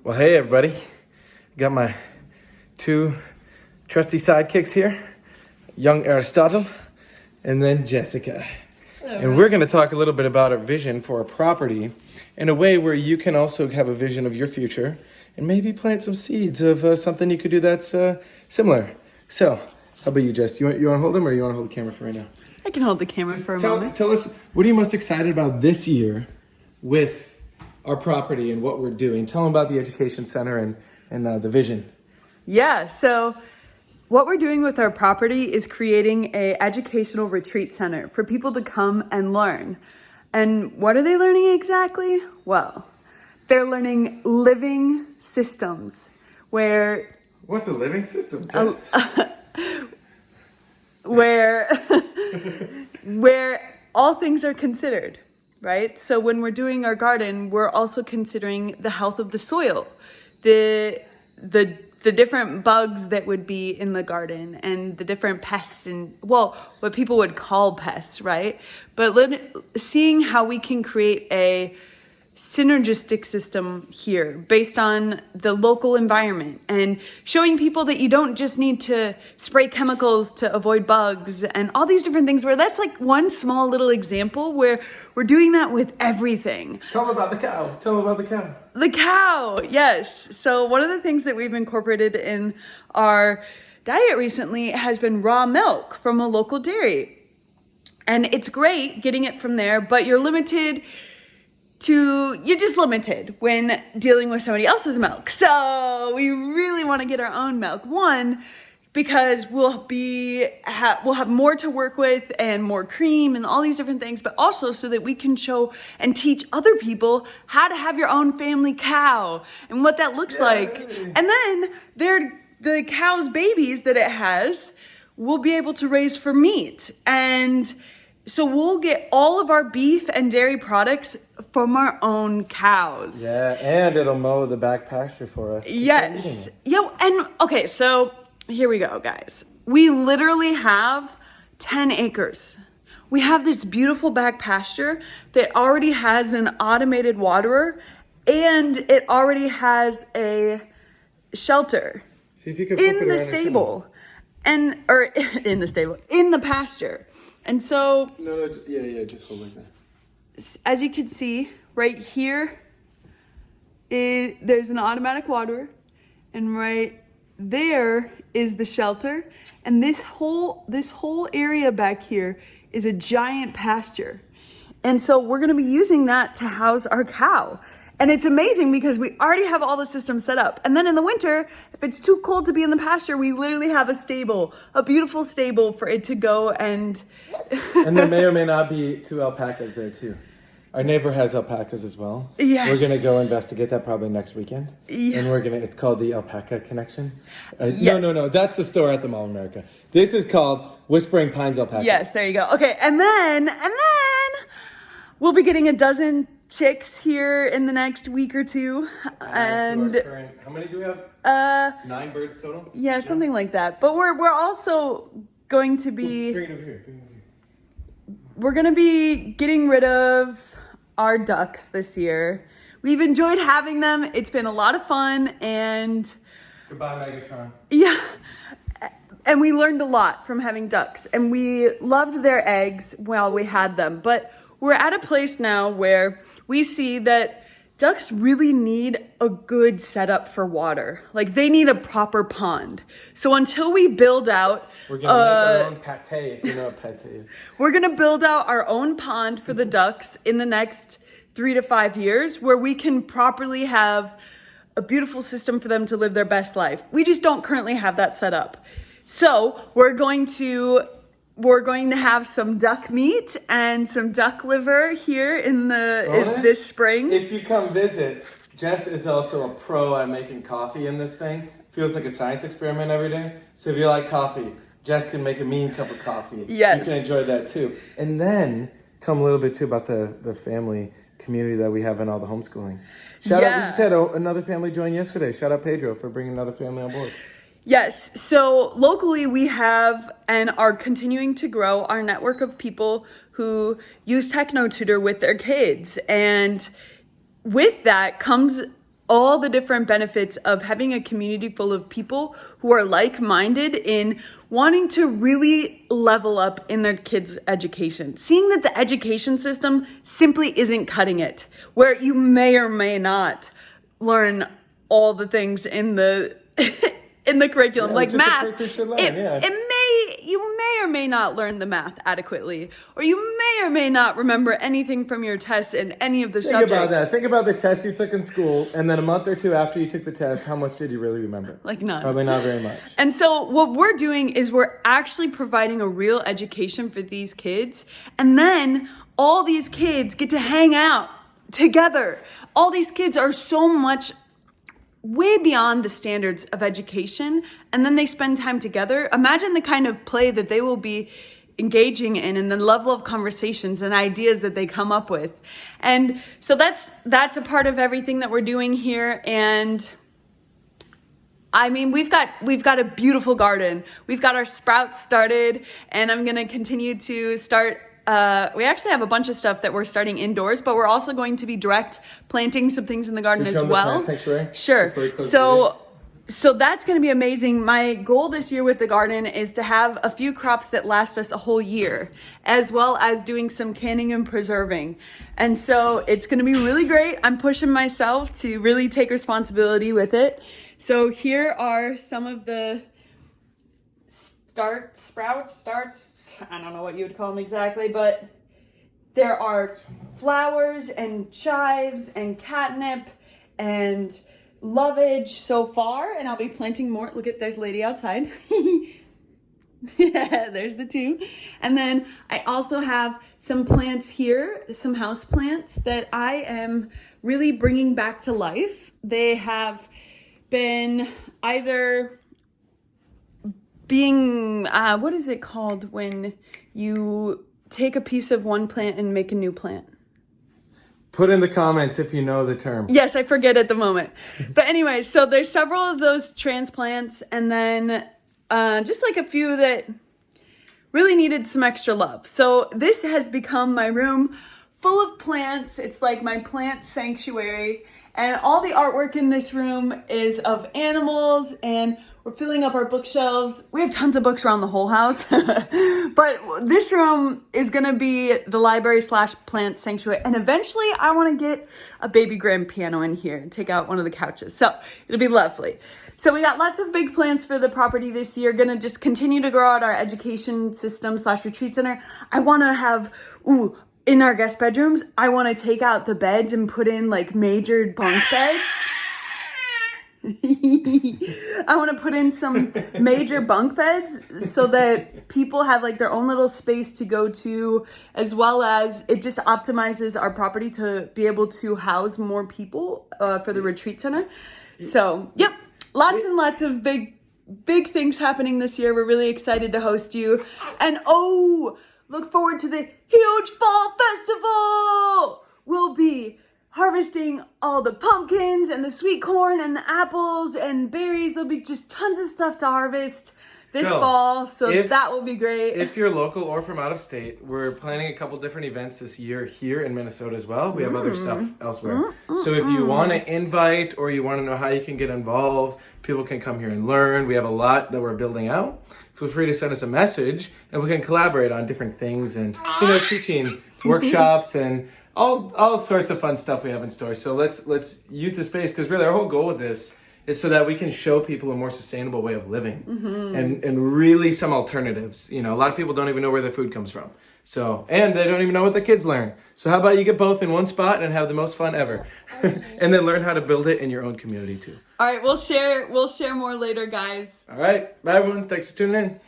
Well, hey everybody. Got my two trusty sidekicks here, young Aristotle and then Jessica. Hello. And we're going to talk a little bit about our vision for a property in a way where you can also have a vision of your future and maybe plant some seeds of something you could do that's similar. So, how about you, Jess? You want to hold them or you want to hold the camera for right now? I can hold the camera for a moment. Tell us, what are you most excited about this year with our property and what we're doing? Tell them about the education center and the vision. Yeah, so what we're doing with our property is creating a educational retreat center for people to come and learn. And what are they learning exactly? Well, they're learning living systems where... What's a living system, Jess? where all things are considered, right? So when we're doing our garden, we're also considering the health of the soil, the different bugs that would be in the garden and the different pests and, well, what people would call pests, right? But seeing how we can create a synergistic system here based on the local environment and showing people that you don't just need to spray chemicals to avoid bugs and all these different things, where that's like one small little example where we're doing that with everything. Tell them about the cow. Tell them about the cow. The cow, yes. So one of the things that we've incorporated in our diet recently has been raw milk from a local dairy. And it's great getting it from there, but you're just limited when dealing with somebody else's milk. So we really want to get our own milk. One, because we'll have more to work with and more cream and all these different things, but also so that we can show and teach other people how to have your own family cow and what that looks like. And then the cow's babies that it has, we'll be able to raise for meat. And so we'll get all of our beef and dairy products from our own cows. Yeah, and it'll mow the back pasture for us. Yes. And okay, so here we go, guys. We literally have 10 acres. We have this beautiful back pasture that already has an automated waterer, and it already has a shelter. See if you can in the stable. In the pasture. And so... No, yeah, just hold like that. As you can see, right here, there's an automatic waterer, and right there is the shelter, and this whole area back here is a giant pasture. And so we're gonna be using that to house our cow. And it's amazing because we already have all the systems set up. And then in the winter, if it's too cold to be in the pasture, we literally have a beautiful stable for it to go and... And there may or may not be 2 alpacas there too. Our neighbor has alpacas as well. Yes. We're going to go investigate that probably next weekend. Yeah. And it's called the Alpaca Connection. Yes. No, that's the store at the Mall of America. This is called Whispering Pines Alpaca. Yes, there you go. Okay, and then we'll be getting a dozen chicks here in the next week or two. And how many do we have? 9 birds total? Yeah, something like that. But we're also going to be... Bring it over here. We're going to be getting rid of our ducks this year. We've enjoyed having them. It's been a lot of fun, and... Goodbye, Megatron. Yeah. And we learned a lot from having ducks, and we loved their eggs while we had them. But we're at a place now where we see that ducks really need a good setup for water. Like, they need a proper pond. So until we build out... We're going to make our own pate, if you know what pate is. We're going to build out our own pond for the ducks in the next 3 to 5 years, where we can properly have a beautiful system for them to live their best life. We just don't currently have that set up. So we're going to have some duck meat and some duck liver here in this spring. If you come visit, Jess is also a pro at making coffee in this thing. Feels like a science experiment every day. So if you like coffee, Jess can make a mean cup of coffee. Yes. You can enjoy that too. And then tell them a little bit too about the family community that we have in all the homeschooling. Shout out, we just had another family join yesterday. Shout out Pedro for bringing another family on board. Yes, so locally we have and are continuing to grow our network of people who use TechnoTutor with their kids. And with that comes all the different benefits of having a community full of people who are like-minded in wanting to really level up in their kids' education. Seeing that the education system simply isn't cutting it, where you may or may not learn all the things in the in the curriculum, Yeah, like just a math. person should learn, You may or may not learn the math adequately, or you may or may not remember anything from your test in any of the Think subjects. about that. Think about the test you took in school, and then a month or two after you took the test, how much did you really remember? Like none. Probably not very much. And so what we're doing is we're actually providing a real education for these kids. And then all these kids get to hang out together. All these kids are so much way beyond the standards of education, and then they spend time together. Imagine the kind of play that they will be engaging in and the level of conversations and ideas that they come up with. And so that's a part of everything that we're doing here. And I mean, we've got a beautiful garden. We've got our sprouts started, and I'm gonna continue to start. We actually have a bunch of stuff that we're starting indoors, but we're also going to be direct planting some things in the garden as well. Sure. So that's going to be amazing. My goal this year with the garden is to have a few crops that last us a whole year, as well as doing some canning and preserving. And so it's going to be really great. I'm pushing myself to really take responsibility with it. So here are some of the starts, I don't know what you would call them exactly, but there are flowers and chives and catnip and lovage so far, and I'll be planting more. Look at, there's Lady outside. There's the two. And then I also have some plants here, some house plants that I am really bringing back to life. They have been either being, what is it called when you take a piece of one plant and make a new plant? Put in the comments if you know the term. Yes, I forget at the moment. But anyway, so there's several of those transplants, and then just like a few that really needed some extra love. So this has become my room full of plants. It's like my plant sanctuary, and all the artwork in this room is of animals, and we're filling up our bookshelves. We have tons of books around the whole house. But this room is gonna be the library / plant sanctuary. And eventually I wanna get a baby grand piano in here and take out one of the couches. So it'll be lovely. So we got lots of big plans for the property this year. Gonna just continue to grow out our education system / retreat center. I wanna have, in our guest bedrooms, I wanna take out the beds and put in like major bunk beds. I want to put in some major bunk beds so that people have like their own little space to go to, as well as it just optimizes our property to be able to house more people for the retreat center. So, yep, lots and lots of big things happening this year. We're really excited to host you. And look forward to the huge fall festival. We'll be harvesting all the pumpkins and the sweet corn and the apples and berries. There'll be just tons of stuff to harvest this fall, so that will be great. If you're local or from out of state, we're planning a couple different events this year here in Minnesota as well. We have other stuff elsewhere. So if you want to invite or you want to know how you can get involved, people can come here and learn. We have a lot that we're building out. Feel free to send us a message and we can collaborate on different things and, teaching workshops and all sorts of fun stuff we have in store. So let's use the space, because really our whole goal with this is so that we can show people a more sustainable way of living and really some alternatives. A lot of people don't even know where their food comes from. So, and they don't even know what the kids learn. So how about you get both in one spot and have the most fun ever? And then learn how to build it in your own community too. All right, we'll share more later, guys. All right, bye everyone. Thanks for tuning in.